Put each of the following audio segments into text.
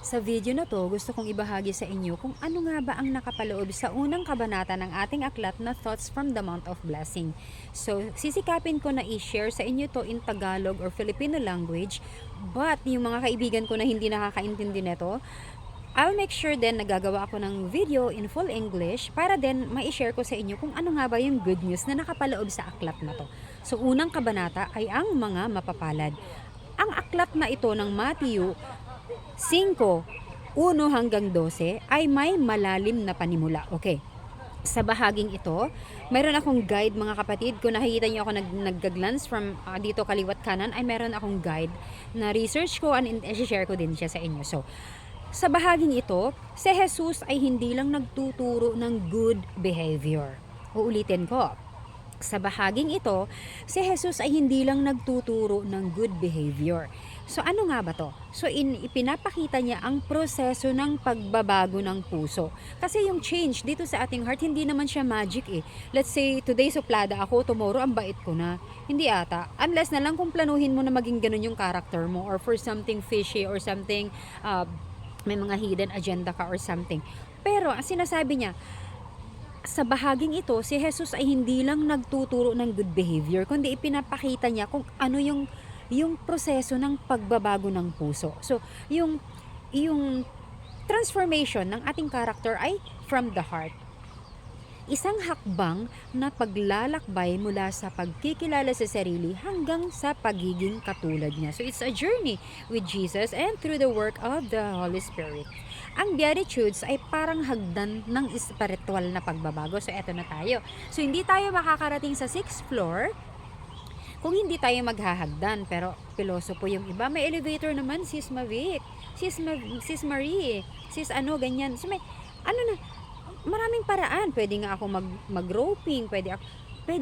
Sa video na to, gusto kong ibahagi sa inyo kung ano nga ba ang nakapaloob sa unang kabanata ng ating aklat na Thoughts from the Mount of Blessing. So, sisikapin ko na i-share sa inyo to in Tagalog or Filipino language, but yung mga kaibigan ko na hindi nakakaintindi nito, I'll make sure din nagagawa ako ng video in full English para din ma-share ko sa inyo kung ano nga ba yung good news na nakapaloob sa aklat na to. So, unang kabanata ay ang mga mapapalad. Ang aklat na ito ng Matthew 5:1 hanggang 12 ay may malalim na panimula. Okay. Sa bahaging ito, mayroon akong guide mga kapatid. Kung nakikita niyo ako nag-glance from dito kaliwat kanan, ay mayroon akong guide na research ko and i-share ko din siya sa inyo. So, sa bahaging ito, si Jesus ay hindi lang nagtuturo ng good behavior. Uulitin ko. Sa bahaging ito, si Jesus ay hindi lang nagtuturo ng good behavior. So ano nga ba to? So ipinapakita niya ang proseso ng pagbabago ng puso. Kasi yung change dito sa ating heart, hindi naman siya magic eh. Let's say, today suplada ako, tomorrow ang bait ko na. Hindi ata. Unless na lang kung planuhin mo na maging ganun yung character mo or for something fishy or something, may mga hidden agenda ka or something. Pero ang sinasabi niya, sa bahaging ito, si Jesus ay hindi lang nagtuturo ng good behavior, kundi ipinapakita niya kung ano yung proseso ng pagbabago ng puso. So, yung transformation ng ating character ay from the heart. Isang hakbang na paglalakbay mula sa pagkikilala sa sarili hanggang sa pagiging katulad niya. So it's a journey with Jesus and through the work of the Holy Spirit. Ang Beatitudes ay parang hagdan ng espiritual na pagbabago. So eto na tayo. So hindi tayo makakarating sa 6th floor kung hindi tayo maghahagdan. Pero pilosopo yung iba. May elevator naman, Sis Mavic, Sis Marie, Sis ano, ganyan. So may, ano na, maraming paraan. Pwede nga ako mag-roping, pwede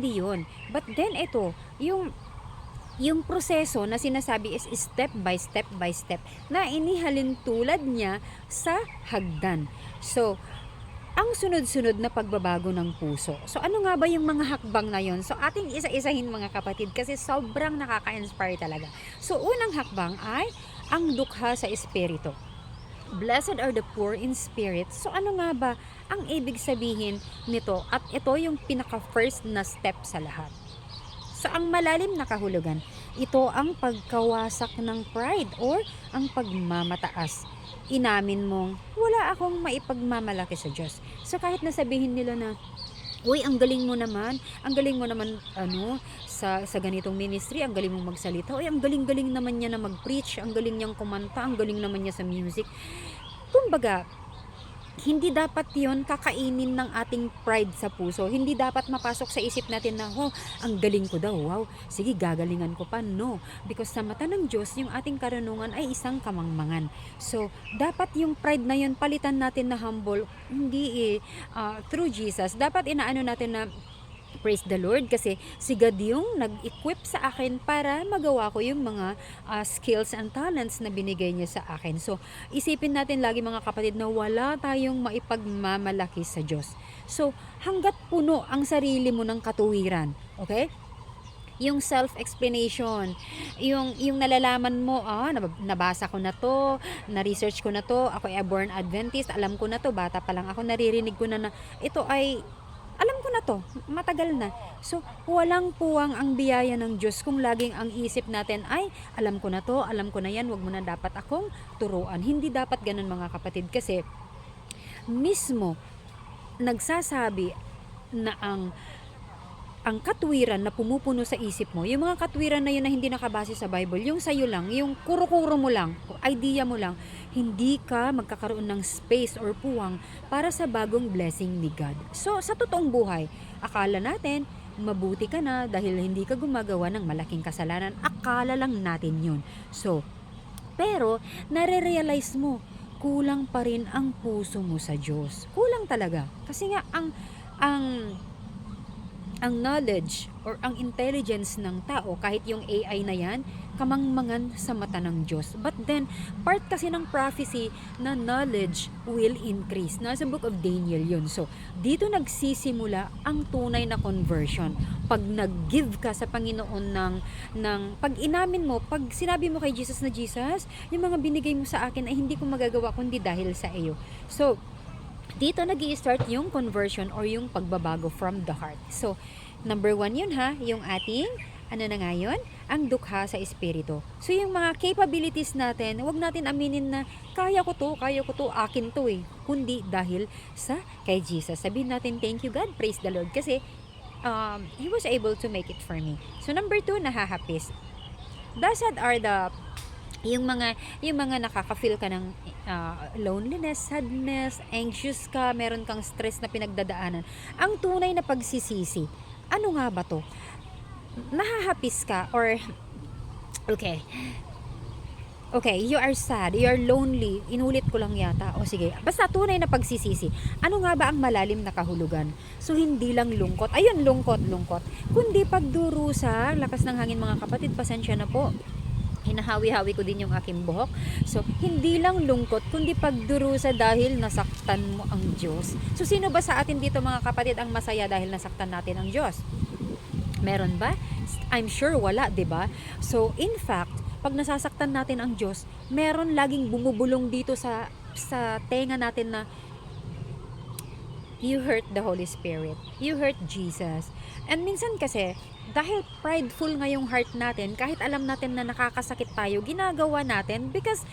yun. But then ito, yung proseso na sinasabi is step by step na inihalin tulad niya sa hagdan. So, ang sunod-sunod na pagbabago ng puso. So, ano nga ba yung mga hakbang na yon? So, ating isa-isahin mga kapatid kasi sobrang nakaka-inspire talaga. So, unang hakbang ay ang dukha sa espiritu. Blessed are the poor in spirit. So ano nga ba ang ibig sabihin nito? At ito yung pinaka-first na step sa lahat. So ang malalim na kahulugan, ito ang pagkawasak ng pride or ang pagmamataas. Inamin mong wala akong maipagmamalaki sa Diyos. So kahit nasabihin nila na, uy, ang galing mo naman sa ganitong ministry, ang galing mong magsalita, uy, ang galing-galing naman niya na mag-preach, ang galing niyang kumanta, ang galing naman niya sa music. Kumbaga, hindi dapat yon kakainin ng ating pride sa puso. Hindi dapat mapasok sa isip natin na, oh, ang galing ko daw, wow, sige, gagalingan ko pa. No, because sa mata ng Diyos, yung ating karunungan ay isang kamangmangan. So, dapat yung pride na yun, palitan natin na humble. Hindi through Jesus, dapat inaano natin na, praise the Lord, kasi si God yung nag-equip sa akin para magawa ko yung mga skills and talents na binigay niya sa akin. So, isipin natin lagi mga kapatid na wala tayong maipagmamalaki sa Diyos. So, hanggat puno ang sarili mo ng katuwiran, okay? Yung self-explanation, yung nalalaman mo, nabasa ko na to, na-research ko na to, ako ay born Adventist, alam ko na to, bata pa lang ako, naririnig ko na ito ay alam ko na to, matagal na. So, walang puwang ang biyaya ng Diyos kung laging ang isip natin ay, alam ko na to, alam ko na yan, wag mo na dapat akong turuan. Hindi dapat ganun mga kapatid kasi mismo nagsasabi na ang katwiran na pumupuno sa isip mo, yung mga katwiran na yun na hindi nakabase sa Bible, yung sa'yo lang, yung kuro-kuro mo lang, idea mo lang, hindi ka magkakaroon ng space or puwang para sa bagong blessing ni God. So, sa totoong buhay, akala natin, mabuti ka na dahil hindi ka gumagawa ng malaking kasalanan. Akala lang natin yun. So, pero, nare-realize mo, kulang pa rin ang puso mo sa Diyos. Kulang talaga. Kasi nga, ang knowledge or ang intelligence ng tao, kahit yung AI na yan, kamangmangan sa mata ng Diyos. But then, part kasi ng prophecy na knowledge will increase. Nasa book of Daniel yun. So, dito nagsisimula ang tunay na conversion. Pag nag-give ka sa Panginoon pag inamin mo, pag sinabi mo kay Jesus na, Jesus, yung mga binigay mo sa akin ay hindi ko magagawa kundi dahil sa iyo. So, dito nag-i-start yung conversion or yung pagbabago from the heart. So, number 1 yun ha, yung ating, ano na nga yun? Ang dukha sa espiritu. So, yung mga capabilities natin, huwag natin aminin na, kaya ko to, akin to eh. Kundi dahil sa kay Jesus. Sabihin natin, thank you God, praise the Lord. Kasi, He was able to make it for me. So, number 2, nahahapis. Those are yung mga nakaka-feel ka ng loneliness, sadness, anxious ka, meron kang stress na pinagdadaanan. Ang tunay na pagsisisi, ano nga ba to? Nahahapis ka or okay, you are sad, you are lonely, inulit ko lang yata, o sige, basta tunay na pagsisisi. Ano nga ba ang malalim na kahulugan? So, hindi lang lungkot, ayun, lungkot, kundi pagdurusa, lakas ng hangin mga kapatid, pasensya na po, hinahawi-hawi ko din yung aking buhok. So, hindi lang lungkot, kundi pagdurusa dahil nasaktan mo ang Diyos. So, sino ba sa atin dito mga kapatid ang masaya dahil nasaktan natin ang Diyos? Meron ba? I'm sure wala, 'di ba? So, in fact, pag nasasaktan natin ang Diyos, meron laging bumubulong dito sa tenga natin na you hurt the Holy Spirit. You hurt Jesus. And minsan kasi, dahil prideful nga yung heart natin, kahit alam natin na nakakasakit tayo, ginagawa natin because,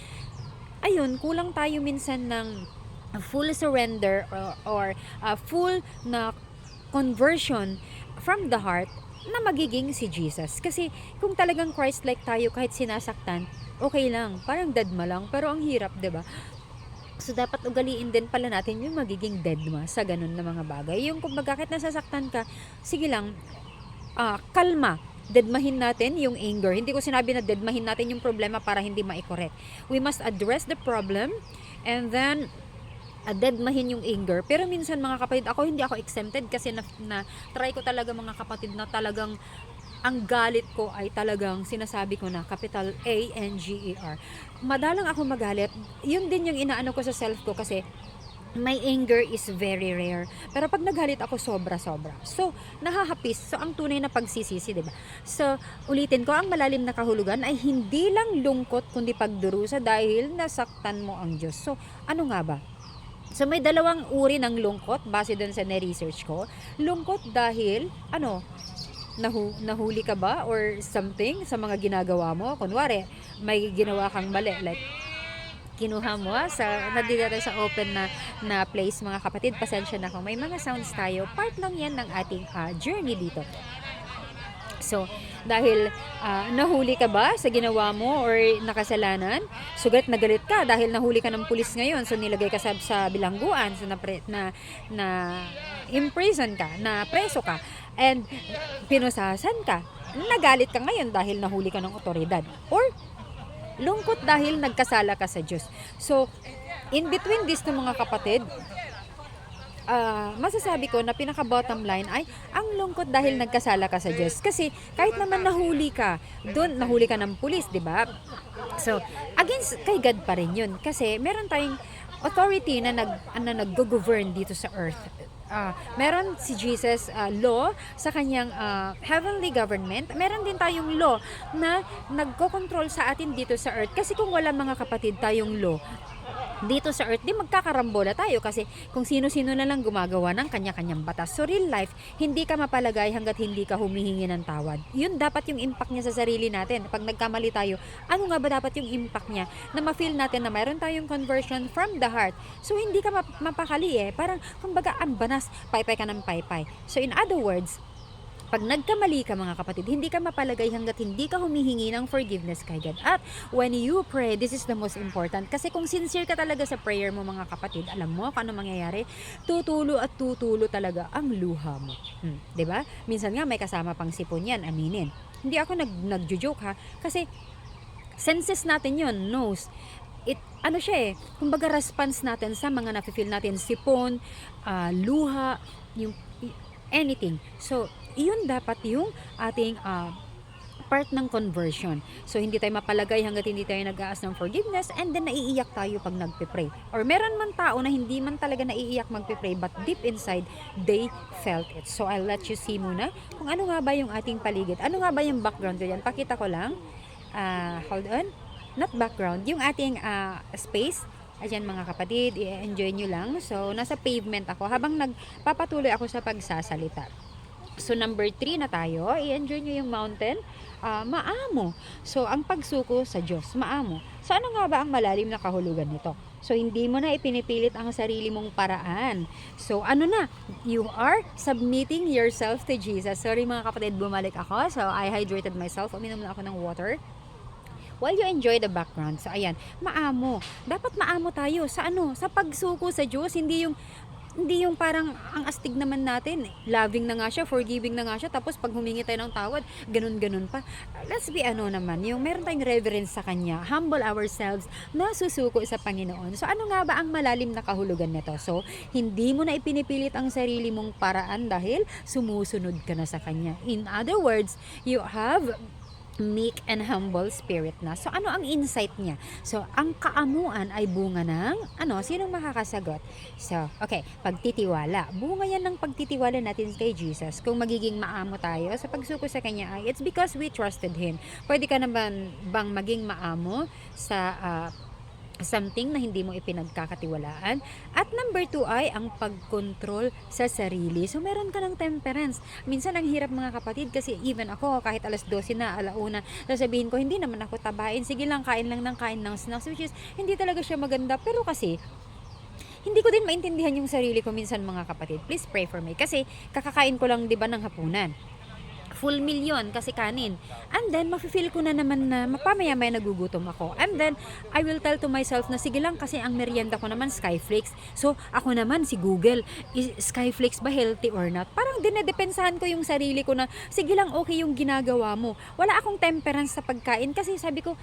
ayun, kulang tayo minsan ng full surrender or full na conversion from the heart na magiging si Jesus. Kasi kung talagang Christ-like tayo kahit sinasaktan, okay lang, parang deadma lang, pero ang hirap, 'di ba? So, dapat ugaliin din pala natin yung magiging deadma sa ganun na mga bagay. Yung kung kahit nasasaktan ka, sige lang, kalma. Deadmahin natin yung anger. Hindi ko sinabi na deadmahin natin yung problema para hindi ma-correct. We must address the problem and then deadmahin yung anger. Pero minsan mga kapatid, hindi ako exempted kasi na try ko talaga mga kapatid na talagang ang galit ko ay talagang sinasabi ko na capital A-N-G-E-R. Madalang ako magalit. Yun din yung inaano ko sa self ko kasi my anger is very rare. Pero pag nagalit ako, sobra-sobra. So, nahahapis. So, ang tunay na pagsisisi, diba? So, ulitin ko, ang malalim na kahulugan ay hindi lang lungkot, kundi pagdurusa dahil nasaktan mo ang Diyos. So, ano nga ba? So, may dalawang uri ng lungkot base dun sa na-research ko. Lungkot dahil, nahuli ka ba or something sa mga ginagawa mo? Kunwari, may ginawa kang mali, like, kinuha mo nandito tayo sa open na place mga kapatid, pasensya na kung may mga sounds tayo, part lang yan ng ating journey dito. So, dahil nahuli ka ba sa ginawa mo or nakasalanan, sugat nagalit ka dahil nahuli ka ng pulis ngayon, so nilagay ka sa bilangguan, so na imprison ka, na preso ka, and pinusasan ka, nagalit ka ngayon dahil nahuli ka ng otoridad, or lungkot dahil nagkasala ka sa Diyos. So, in between these na mga kapatid, masasabi ko na pinaka bottom line ay ang lungkot dahil nagkasala ka sa Diyos. Kasi kahit naman nahuli ka ng pulis, di ba? So, against kay God pa rin yun. Kasi meron tayong authority na nag-govern dito sa earth. Meron si Jesus law sa kanyang heavenly government. Meron din tayong law na nagko-control sa atin dito sa earth. Kasi kung wala mga kapatid tayong law dito sa earth, di magkakarambola tayo kasi kung sino-sino na lang gumagawa ng kanya-kanyang batas. So real life, hindi ka mapalagay hanggat hindi ka humihingi ng tawad. Yun dapat yung impact niya sa sarili natin. Pag nagkamali tayo, ano nga ba dapat yung impact niya na ma-feel natin na mayroon tayong conversion from the heart. So hindi ka mapakali Parang kumbaga ang banas, paypay ka ng paypay. So in other words, pag nagkamali ka mga kapatid, hindi ka mapalagay hanggat hindi ka humihingi ng forgiveness kay God. At when you pray, this is the most important. Kasi kung sincere ka talaga sa prayer mo mga kapatid, alam mo kung ano mangyayari? Tutulo at tutulo talaga ang luha mo. 'Di ba? Minsan nga may kasama pang sipon yan, aminin. Hindi ako nagjo-joke ha. Kasi senses natin yon, knows. Kumbaga response natin sa mga nafe-feel natin, sipon, luha, yung anything. So, iyon dapat yung ating part ng conversion. So, hindi tayo mapalagay hanggat hindi tayo nag-aas ng forgiveness and then naiiyak tayo pag nagpe-pray. Or meron man tao na hindi man talaga naiiyak magpe-pray but deep inside, they felt it. So, I'll let you see muna kung ano nga ba yung ating paligid. Ano nga ba yung background ko yan? Pakita ko lang. Hold on. Not background. Yung ating space. Ayan mga kapatid, i-enjoy nyo lang. So, nasa pavement ako habang nagpapatuloy ako sa pagsasalita. So, number 3 na tayo. I-enjoy nyo yung mountain. Maamo. So, ang pagsuko sa Diyos, maamo. So, ano nga ba ang malalim na kahulugan nito? So, hindi mo na ipinipilit ang sarili mong paraan. So, ano na? You are submitting yourself to Jesus. Sorry mga kapatid, bumalik ako. So, I hydrated myself. Uminom na ako ng water. While you enjoy the background. So, ayan. Maamo. Dapat maamo tayo. Sa ano? Sa pagsuko sa Diyos. Hindi yung parang ang astig naman natin. Loving na nga siya, forgiving na nga siya, tapos pag humingi tayo ng tawad, ganun-ganun pa. Let's be naman, yung meron tayong reverence sa Kanya, humble ourselves, nasusuko sa Panginoon. So ano nga ba ang malalim na kahulugan nito? So, hindi mo na ipinipilit ang sarili mong paraan dahil sumusunod ka na sa Kanya. In other words, you have meek and humble spirit na. So, ano ang insight niya? So, ang kaamuan ay bunga ng, sinong makakasagot? So, okay, pagtitiwala. Bunga yan ng pagtitiwala natin kay Jesus. Kung magiging maamo tayo sa pagsuko sa Kanya ay, it's because we trusted Him. Pwede ka naman bang maging maamo sa something na hindi mo ipinagkakatiwalaan. At number 2 ay ang pagkontrol sa sarili. So, meron ka ng temperance. Minsan, ang hirap mga kapatid kasi even ako, kahit alas 12 na, alauna, sasabihin ko, hindi naman ako tabain. Sige lang, kain lang ng kain ng snacks, which is, hindi talaga siya maganda. Pero kasi, hindi ko din maintindihan yung sarili ko minsan mga kapatid. Please pray for me. Kasi, kakakain ko lang, di ba, ng hapunan. Full meal yun kasi kanin. And then, mafe-feel ko na naman na mapamaya-maya nagugutom ako. And then, I will tell to myself na sige lang kasi ang merienda ko naman Skyflakes. So, ako naman si Google, is Skyflakes ba healthy or not? Parang dinedepensahan ko yung sarili ko na sige lang okay yung ginagawa mo. Wala akong temperance sa pagkain kasi sabi ko,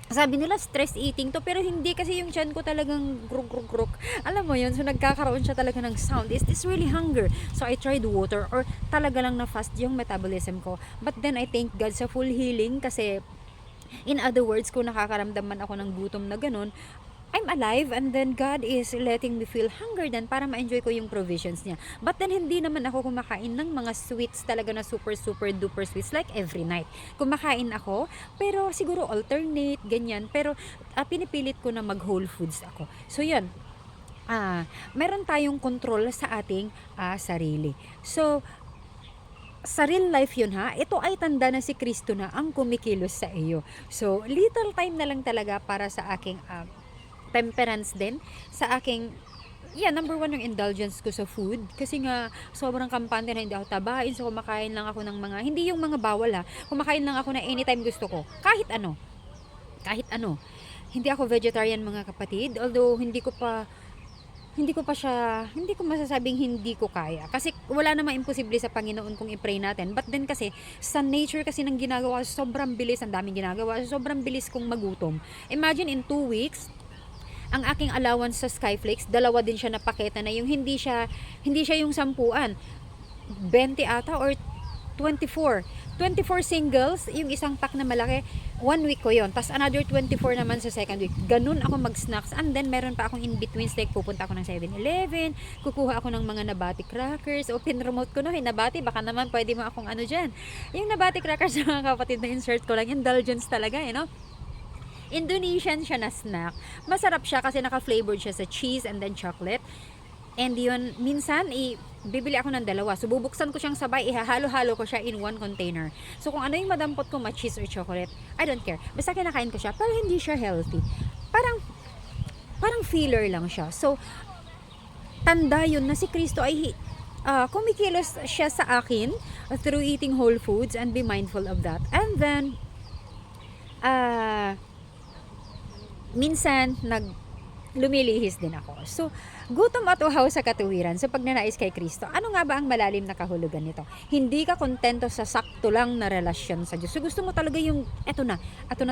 sabi nila stress eating to pero hindi kasi yung tiyan ko talagang gruk gruk gruk. Alam mo yun, so nagkakaroon siya talaga ng sound. Is this really hunger? So I tried water or talaga lang na fast yung metabolism ko. But then I thank God sa full healing kasi in other words, kung nakakaramdaman ako ng gutom na ganun, I'm alive and then God is letting me feel hunger then para ma-enjoy ko yung provisions niya. But then hindi naman ako kumakain ng mga sweets talaga na super duper sweets like every night. Kumakain ako pero siguro alternate ganyan pero pinipilit ko na mag whole foods ako. So yun. Meron tayong control sa ating sarili. So sa real life yun ito ay tanda na si Kristo na ang kumikilos sa iyo. So little time na lang talaga para sa aking temperance din sa aking number 1 yung indulgence ko sa food kasi nga sobrang kampante na hindi ako tabain so kumakain lang ako ng mga hindi yung mga bawal kumakain lang ako na anytime gusto ko kahit ano hindi ako vegetarian mga kapatid although hindi ko masasabing hindi ko kaya kasi wala namang imposible sa Panginoon kung i-pray natin but then kasi sa nature kasi ng ginagawa sobrang bilis ang daming ginagawa sobrang bilis kong magutom imagine in 2 weeks ang aking allowance sa Skyflakes, 2 din siya na paketa na yung hindi siya yung 10, 20 ata or 24 singles, yung isang pack na malaki, 1 week ko yon. Tapos another 24 naman sa second week. Ganun ako mag-snacks. And then meron pa akong in-betweens like pupunta ako ng 7-Eleven, kukuha ako ng mga nabati crackers, o pinremote ko no, nabati, baka naman pwede mo akong dyan. Yung nabati crackers mga kapatid na insert ko lang, indulgence talaga Indonesian siya na snack. Masarap siya kasi naka-flavored siya sa cheese and then chocolate. And yun, minsan, bibili ako ng 2. So, bubuksan ko siyang sabay, ihahalo-halo ko siya in 1 container. So, kung ano yung madampot ko, cheese or chocolate, I don't care. Basta kinakain ko siya, pero hindi siya healthy. Parang filler lang siya. So, tanda yun na si Kristo ay kumikilos siya sa akin through eating whole foods and be mindful of that. And then, minsan lumilihis din ako. So Gutom at uhaw sa katuwiran. So, pagnanais kay Kristo, ano nga ba ang malalim na kahulugan nito? Hindi ka kontento sa sakto lang na relasyon sa Diyos. So, gusto mo talaga yung, eto na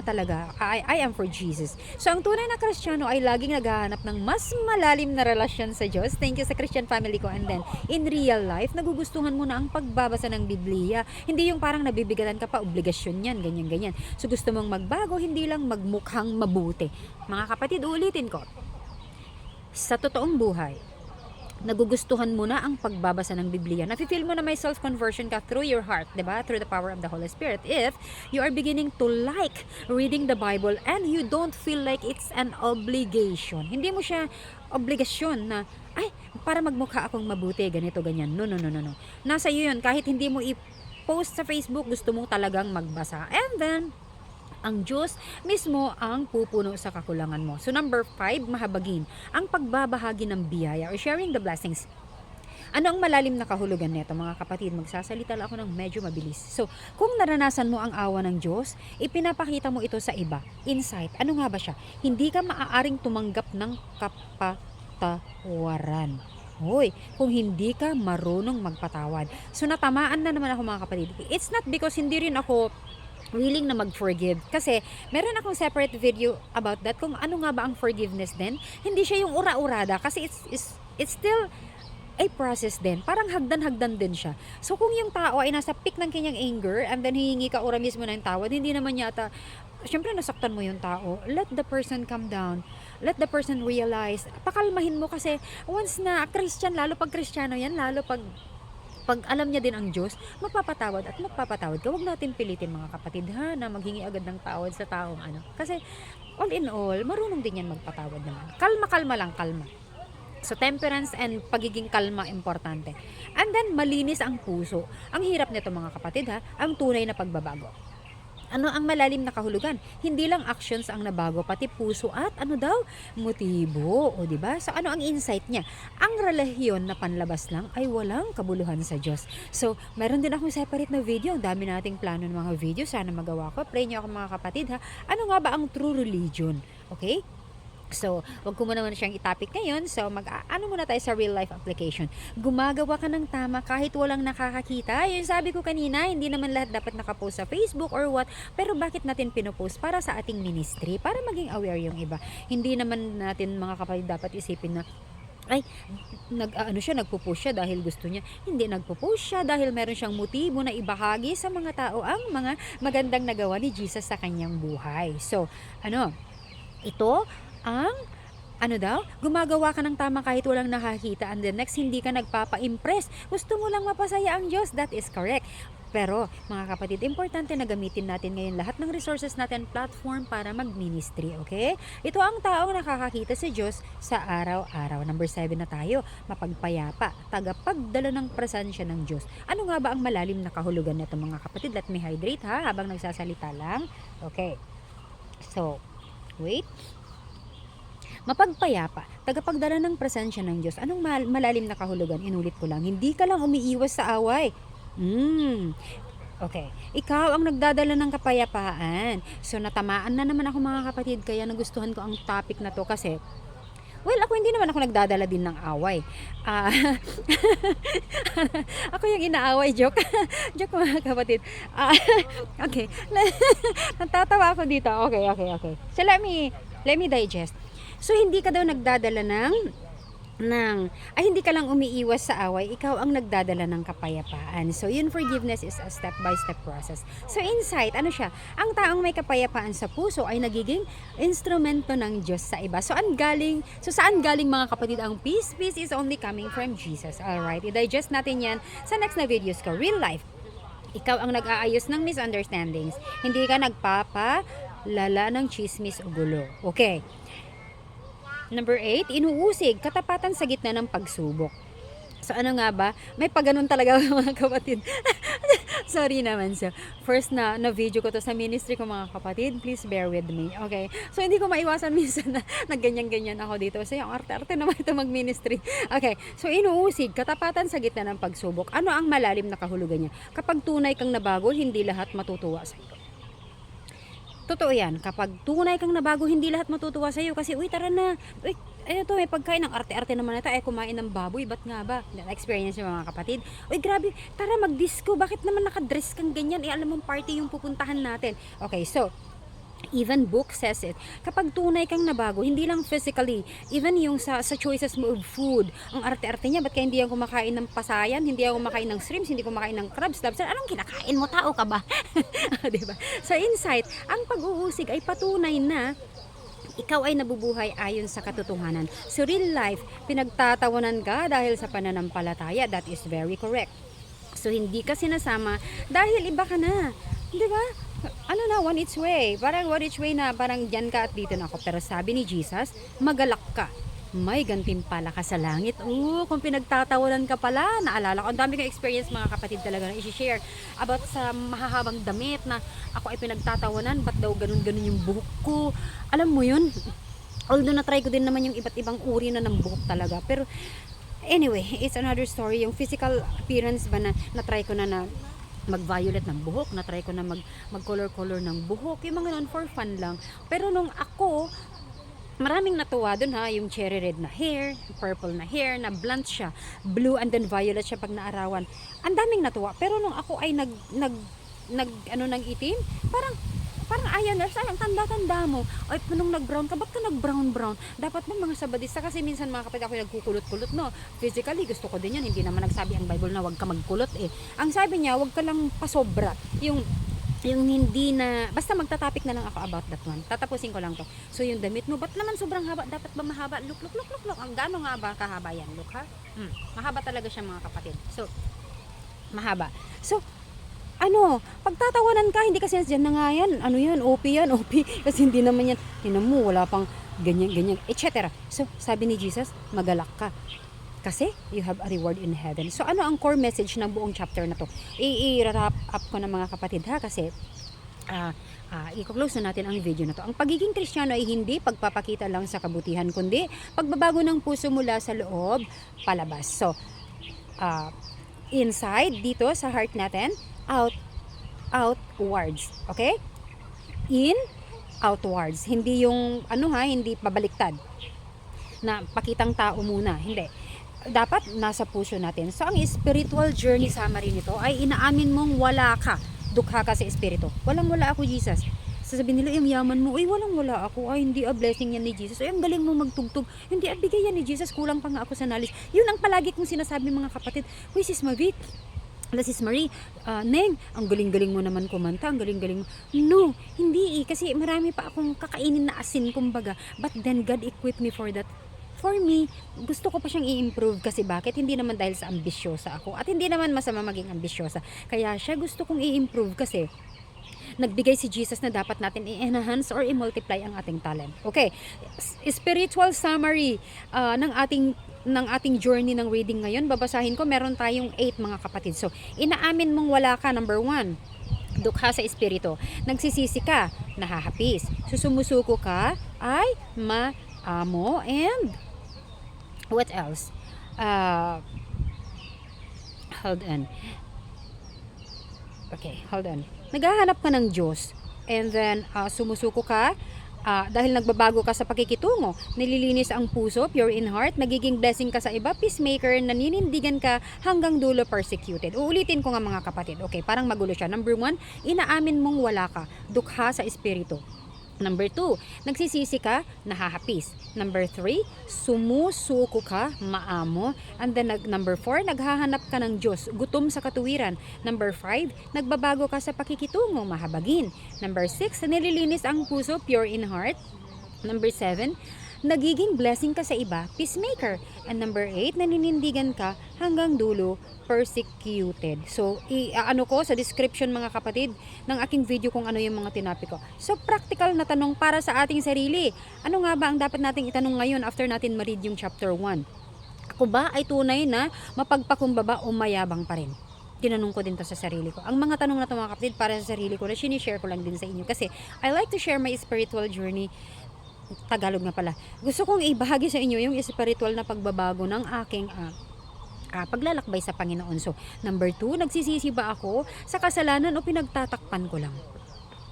talaga, I am for Jesus. So, ang tunay na Kristiyano ay laging naghahanap ng mas malalim na relasyon sa Diyos. Thank you sa Christian family ko. And then, in real life, nagugustuhan mo na ang pagbabasa ng Biblia. Hindi yung parang nabibigatan ka pa, obligasyon yan, ganyan-ganyan. So, gusto mong magbago, hindi lang magmukhang mabuti. Mga kapatid, ulitin ko. Sa totoong buhay, nagugustuhan mo na ang pagbabasa ng Biblia. Nafe-feel mo na may self-conversion ka through your heart, diba? Through the power of the Holy Spirit. If you are beginning to like reading the Bible and you don't feel like it's an obligation. Hindi mo siya obligasyon na, ay, para magmukha akong mabuti, ganito, ganyan. No. Nasa iyo yun. Kahit hindi mo i-post sa Facebook, gusto mo talagang magbasa. And then, ang Diyos mismo ang pupuno sa kakulangan mo. So number 5, mahabagin. Ang pagbabahagi ng biyaya or sharing the blessings. Ano ang malalim na kahulugan nito, mga kapatid? Magsasalita lang ako ng medyo mabilis. So, kung naranasan mo ang awa ng Diyos, ipinapakita mo ito sa iba. Insight. Ano nga ba siya? Hindi ka maaaring tumanggap ng kapatawaran. Hoy, kung hindi ka marunong magpatawad. So, natamaan na naman ako, mga kapatid. It's not because hindi rin ako willing na mag-forgive. Kasi, meron akong separate video about that. Kung ano nga ba ang forgiveness din. Hindi siya yung ura-urada. Kasi it's still a process din. Parang hagdan-hagdan din siya. So, kung yung tao ay nasa peak ng kanyang anger and then hihingi ka ura mismo ng tawad, hindi naman yata, syempre nasaktan mo yung tao. Let the person calm down. Let the person realize. Pakalmahin mo kasi once na Christian, lalo pag Kristiyano yan, lalo pag alam niya din ang Diyos, magpapatawad at magpapatawad ka. Huwag natin pilitin, mga kapatid, ha, na maghingi agad ng tawad sa taong ano. Kasi, all in all, marunong din yan magpatawad naman. Kalma lang, kalma. So, temperance and pagiging kalma, importante. And then, malinis ang puso. Ang hirap nito, mga kapatid, ha, ang tunay na pagbabago. Ano ang malalim na kahulugan? Hindi lang actions ang nabago, pati puso at ano daw? Motibo. O diba? So ano ang insight niya? Ang relihiyon na panlabas lang ay walang kabuluhan sa Diyos. So, meron din akong separate na video. Ang dami nating plano ng mga video. Sana magawa ko. Pray niyo ako, mga kapatid, ha? Ano nga ba ang true religion? Okay? So, wag ko muna siyang i-topic ngayon. So, ano muna tayo sa real life application. Gumagawa ka ng tama kahit walang nakakakita. Yung sabi ko kanina, hindi naman lahat dapat nakapost sa Facebook or what. Pero bakit natin pinopost? Para sa ating ministry. Para maging aware yung iba. Hindi naman natin, mga kapatid, dapat isipin na ay, nagpo-post siya dahil gusto niya. Hindi, nagpo-post siya dahil meron siyang motibo na ibahagi sa mga tao ang mga magandang nagawa ni Jesus sa kanyang buhay. So, ito ang gumagawa ka ng tama kahit walang nakakita, and the next, hindi ka nagpapa-impress. Gusto mo lang mapasaya ang Diyos. That is correct. Pero, mga kapatid, importante na gamitin natin ngayon lahat ng resources natin, platform para mag-ministry, okay? Ito ang taong nakakakita sa Diyos sa araw-araw. Number 7 na tayo, mapagpayapa, tagapagdala ng presensya ng Diyos. Ano nga ba ang malalim na kahulugan nito, mga kapatid? Let me hydrate, ha, habang nagsasalita lang. Okay. So, wait. Mapagpayapa, tagapagdala ng presensya ng Diyos. Anong malalim na kahulugan? Inulit ko lang, hindi ka lang umiiwas sa away. Okay, ikaw ang nagdadala ng kapayapaan. So, natamaan na naman ako, mga kapatid, kaya nagustuhan ko ang topic na to kasi, well, ako hindi naman ako nagdadala din ng away. Ako yung inaaway, joke. Joke, mga kapatid. Okay, natatawa ako dito. Okay. So, let me digest. So, hindi ka daw nagdadala hindi ka lang umiiwas sa away, ikaw ang nagdadala ng kapayapaan. So, yun, forgiveness is a step-by-step process. So, insight, ano siya? Ang taong may kapayapaan sa puso ay nagiging instrumento ng Diyos sa iba. So, saan galing, mga kapatid, ang peace? Peace is only coming from Jesus. Alright, i-digest natin yan sa next na videos ko. Real life. Ikaw ang nag-aayos ng misunderstandings. Hindi ka nagpapalala ng chismis o gulo. Okay. Number 8, inuusig, katapatan sa gitna ng pagsubok. So, ano nga ba? May pagganon talaga, mga kapatid. Sorry naman. So, first na video ko to sa ministry ko, mga kapatid. Please bear with me. Okay? So, hindi ko maiwasan minsan na nagganyan-ganyan ako dito. So, yung arte-arte naman ito mag-ministry. Okay. So, inuusig, katapatan sa gitna ng pagsubok. Ano ang malalim na kahulugan niya? Kapag tunay kang nabago, hindi lahat matutuwa sa iyo. Totoo yan, kapag tunay kang nabago, hindi lahat matutuwa sa'yo kasi, uy, tara na, uy, eto may pagkain ng arte-arte naman ito, kumain ng baboy, ba't nga ba? Na-experience yung mga kapatid. Uy, grabe, tara mag-disco, bakit naman nakadress kang ganyan? Alam mong party yung pupuntahan natin. Okay, so, even book says it. Kapag tunay kang nabago, hindi lang physically, even yung sa choices mo of food, ang arte-arte niya, ba't kaya hindi ako kumakain ng pasayan, hindi ako kumakain ng shrimps, hindi kumakain ng crabs, lobster, anong kinakain mo, tao ka ba? Diba? So insight, ang pag-uusig ay patunay na ikaw ay nabubuhay ayon sa katotohanan. So real life, pinagtatawanan ka dahil sa pananampalataya, that is very correct. So hindi ka sinasama dahil iba ka na. Di ba? Ano na, one each way. Parang one each way na parang dyan ka at dito na ako. Pero sabi ni Jesus, magalak ka. May gantimpala ka sa langit. Kung pinagtatawanan ka pala, naalala ko. Ang dami kong experience mga kapatid talaga na i-share about sa mahahabang damit na ako ay pinagtatawanan. Ba't daw ganun-ganun yung buhok ko? Alam mo yun? Although na-try ko din naman yung iba't ibang uri na ng buhok talaga. Pero anyway, it's another story. Yung physical appearance ba na na-try ko na mag-violet ng buhok, na-try ko na mag-color-color ng buhok, yung mga nun for fun lang. Pero nung ako, maraming natuwa dun ha, yung cherry red na hair, purple na hair, na blunt siya, blue and then violet siya pag naarawan. Ang daming natuwa. Pero nung ako ay ano ng itim, parang ayaw na, sayang, tanda-tanda mo. Ay, nung nag-brown ka, ba't ka nag-brown-brown? Dapat mo mga sabadista, kasi minsan mga kapatid ako nagkukulot-kulot, no? Physically, gusto ko din yan. Hindi naman nagsabi ang Bible na wag ka magkulot eh. Ang sabi niya, wag ka lang pasobra. Yung hindi na, basta magtatapik na lang ako about that one. Tatapusin ko lang to. So yung damit mo, ba't naman sobrang haba? Dapat ba mahaba? Look. Ang gaano nga ba kahaba yan? Look ha? Mahaba talaga siya mga kapatid. So, mahaba. So, pagtatawanan ka, hindi kasi dyan na nga yan. Ano yan? OP yan, OP. Kasi hindi naman yan. Tinan mo, wala pang ganyan, etc. So, sabi ni Jesus, magalak ka. Kasi, you have a reward in heaven. So, ano ang core message ng buong chapter na to? I-wrap up ko na mga kapatid ha, kasi i-close na natin ang video na to. Ang pagiging Kristiyano ay hindi pagpapakita lang sa kabutihan, kundi pagbabago ng puso mula sa loob, palabas. So, inside, dito sa heart natin, outwards. Okay? In, outwards. Hindi yung, hindi pabaliktad. Na pakitang tao muna. Hindi. Dapat nasa puso natin. So, ang spiritual journey summary nito ay inaamin mong wala ka. Dukha ka sa espiritu. Walang-wala ako, Jesus. Sasabihin nila, yung yaman mo, walang-wala ako. Ay, hindi blessing yan ni Jesus. Ay, ang galing mo magtugtog. Hindi bigay yan ni Jesus. Kulang pa nga ako sa knowledge. Yun ang palagi kong sinasabi mga kapatid. Uy, Sis Marie, Sis Marie, Neng, ang galing-galing mo naman kumanta, ang galing-galing mo. No, hindi kasi marami pa akong kakainin na asin, kumbaga. But then, God equipped me for that. For me, gusto ko pa siyang i-improve kasi bakit? Hindi naman dahil sa ambisyosa ako. At hindi naman masama maging ambisyosa. Kaya siya gusto kong i-improve kasi nagbigay si Jesus na dapat natin i-enhance or i-multiply ang ating talent. Okay, spiritual summary ng ating journey ng reading ngayon. Babasahin ko, meron tayong 8 mga kapatid. So, inaamin mong wala ka, number 1. Dukha sa espiritu. Nagsisisi ka, nahahapis. Susumusuko ka, ay maamo. And what else? Hold on. Okay, hold on. Naghahanap ka ng Diyos. And then, sumusuko ka. Dahil nagbabago ka sa pakikitungo, nililinis ang puso, pure in heart, nagiging blessing ka sa iba, peacemaker, naninindigan ka hanggang dulo, persecuted. Uulitin ko nga mga kapatid. Okay, parang magulo siya. Number 1, inaamin mong wala ka, dukha sa espiritu. Number 2, nagsisisi ka, nahahapis. Number 3, sumusuko ka, maamo. And then number 4, naghahanap ka ng Diyos, gutom sa katuwiran. Number 5, nagbabago ka sa pakikitungo, mahabagin. Number 6, nililinis ang puso, pure in heart. Number 7, nagiging blessing ka sa iba, peacemaker. And number 8, naninindigan ka hanggang dulo, persecuted. So, ano ko sa description mga kapatid ng aking video kung ano yung mga tinapi ko. So, practical na tanong para sa ating sarili. Ano nga ba ang dapat nating itanong ngayon after natin ma-read yung chapter 1? Ako ba ay tunay na mapagpakumbaba o mayabang pa rin? Tinanong ko din to sa sarili ko. Ang mga tanong na to mga kapatid para sa sarili ko na sinishare ko lang din sa inyo kasi I like to share my spiritual journey. Tagalog nga pala. Gusto kong ibahagi sa inyo yung spiritual na pagbabago ng aking paglalakbay sa Panginoon. So, number 2, nagsisisi ba ako sa kasalanan o pinagtatakpan ko lang?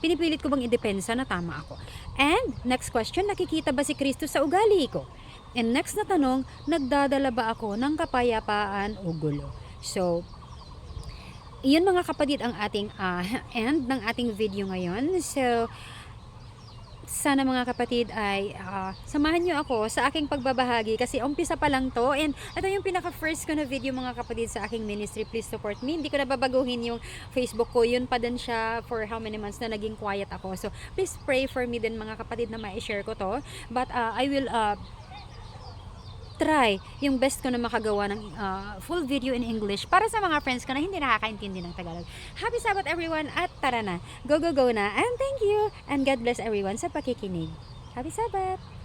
Pinipilit ko bang idepensa na tama ako? And next question, nakikita ba si Kristo sa ugali ko? And next na tanong, nagdadala ba ako ng kapayapaan o gulo? So, iyon mga kapatid ang ating end ng ating video ngayon. So, sana mga kapatid ay samahan nyo ako sa aking pagbabahagi kasi umpisa pa lang to, and ito yung pinaka first ko na video mga kapatid sa aking ministry. Please support me. Hindi ko na babaguhin yung Facebook ko, yun pa din siya for how many months na naging quiet ako. So please pray for me din mga kapatid na ma-share ko to, but I will try yung best ko na makagawa ng full video in English para sa mga friends ko na hindi nakakaintindi ng Tagalog. Happy Sabbath everyone, at tara na, go go go na, and thank you and God bless everyone sa pakikinig. Happy Sabbath!